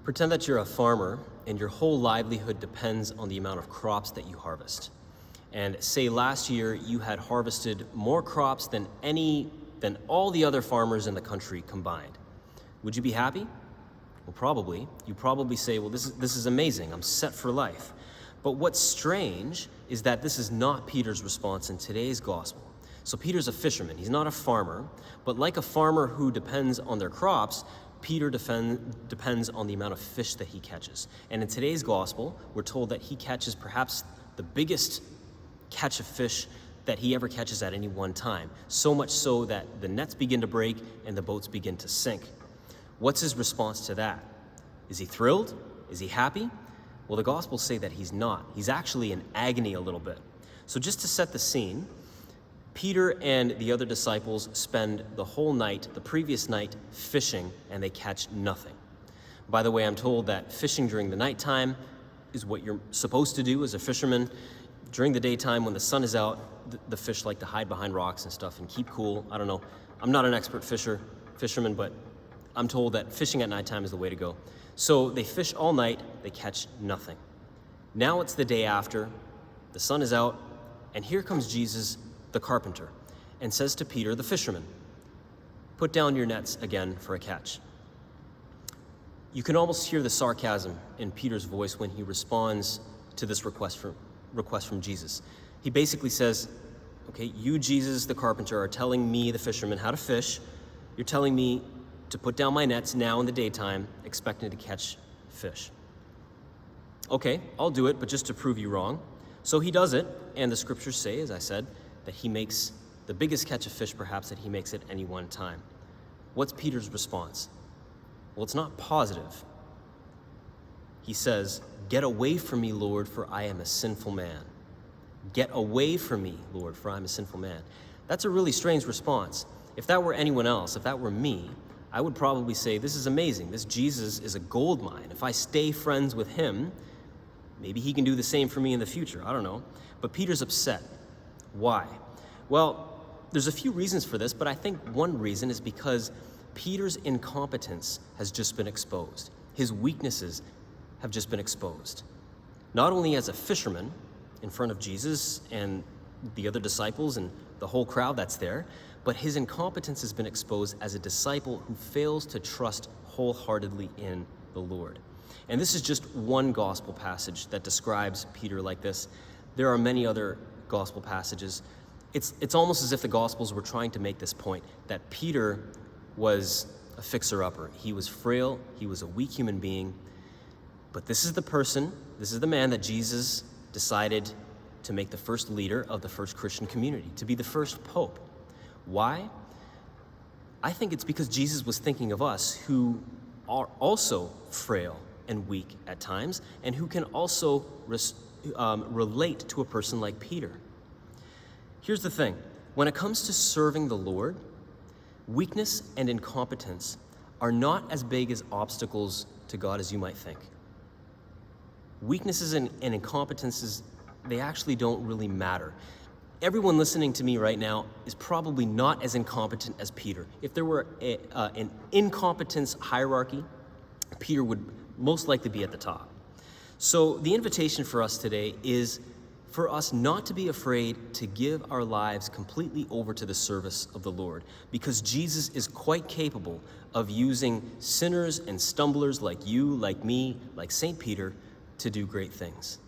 Pretend that you're a farmer and your whole livelihood depends on the amount of crops that you harvest. And say last year you had harvested more crops than all the other farmers in the country combined. Would you be happy? Well, probably. You'd probably say, well, this is amazing. I'm set for life. But what's strange is that this is not Peter's response in today's gospel. So Peter's a fisherman. He's not a farmer. But like a farmer who depends on their crops, Peter depends on the amount of fish that he catches. And in today's gospel, we're told that he catches perhaps the biggest catch of fish that he ever catches at any one time. So much so that the nets begin to break and the boats begin to sink. What's his response to that? Is he thrilled? Is he happy? Well, the Gospels say that he's not. He's actually in agony a little bit. So just to set the scene, Peter and the other disciples spend the whole night, the previous night, fishing, and they catch nothing. By the way, I'm told that fishing during the nighttime is what you're supposed to do as a fisherman. During the daytime, when the sun is out, the fish like to hide behind rocks and stuff and keep cool. I don't know. I'm not an expert fisherman, but I'm told that fishing at nighttime is the way to go. So they fish all night, they catch nothing. Now it's the day after, the sun is out, and here comes Jesus, the carpenter, and says to Peter, the fisherman, "Put down your nets again for a catch." You can almost hear the sarcasm in Peter's voice when he responds to this request from Jesus. He basically says, okay, you, Jesus, the carpenter, are telling me, the fisherman, how to fish. You're telling me to put down my nets now in the daytime, expecting to catch fish. Okay, I'll do it, but just to prove you wrong. So he does it, and the scriptures say, as I said, that he makes the biggest catch of fish perhaps that he makes at any one time. What's Peter's response? Well, it's not positive. He says, "Get away from me, Lord, for I am a sinful man." Get away from me, Lord, for I am a sinful man. That's a really strange response. If that were anyone else, if that were me, I would probably say, this is amazing. This Jesus is a gold mine. If I stay friends with him, maybe he can do the same for me in the future. I don't know. But Peter's upset. Why? Well, there's a few reasons for this, but I think one reason is because Peter's incompetence has just been exposed. His weaknesses have just been exposed. Not only as a fisherman in front of Jesus and the other disciples and the whole crowd that's there, but his incompetence has been exposed as a disciple who fails to trust wholeheartedly in the Lord. And this is just one gospel passage that describes Peter like this. There are many other gospel passages. It's almost as if the Gospels were trying to make this point, that Peter was a fixer-upper. He was frail, he was a weak human being, but this is the man that Jesus decided to make the first leader of the first Christian community, to be the first pope. Why? I think it's because Jesus was thinking of us who are also frail and weak at times, and who can also relate to a person like Peter. Here's the thing. When it comes to serving the Lord, weakness and incompetence are not as big as obstacles to God as you might think. Weaknesses and incompetences, they actually don't really matter. Everyone listening to me right now is probably not as incompetent as Peter. If there were an incompetence hierarchy, Peter would most likely be at the top. So the invitation for us today is for us not to be afraid to give our lives completely over to the service of the Lord, because Jesus is quite capable of using sinners and stumblers like you, like me, like St. Peter, to do great things.